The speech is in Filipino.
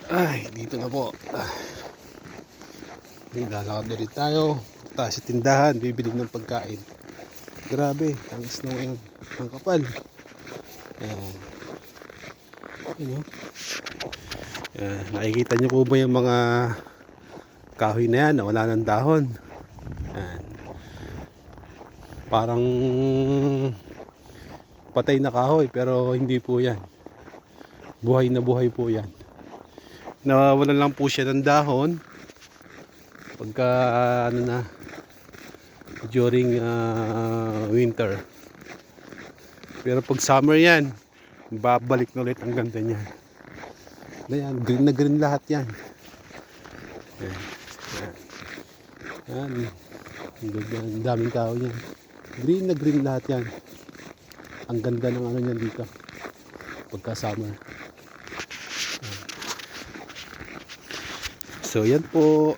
Ay, dito na po. Lalakad na rin tayo. Tayo sa tindahan, bibili ng pagkain. Grabe, ang snow ngayon. Ang kapal. Ayan. Ayan, ayan. Nakikita niyo po ba yung mga kahoy na yan na wala ng dahon? Ayan. Parang patay na kahoy pero hindi po yan. Buhay na buhay po yan. Nawawalan lang po siya ng dahon pagka ano na during winter. Pero pag summer yan, babalik na ulit ang ganda niya. Ayan, green na green lahat yan. Ayan. Ayan. Ang daming tao yan. Green na green lahat yan. Ang ganda ng ano niyan dito pagka summer. So yan po.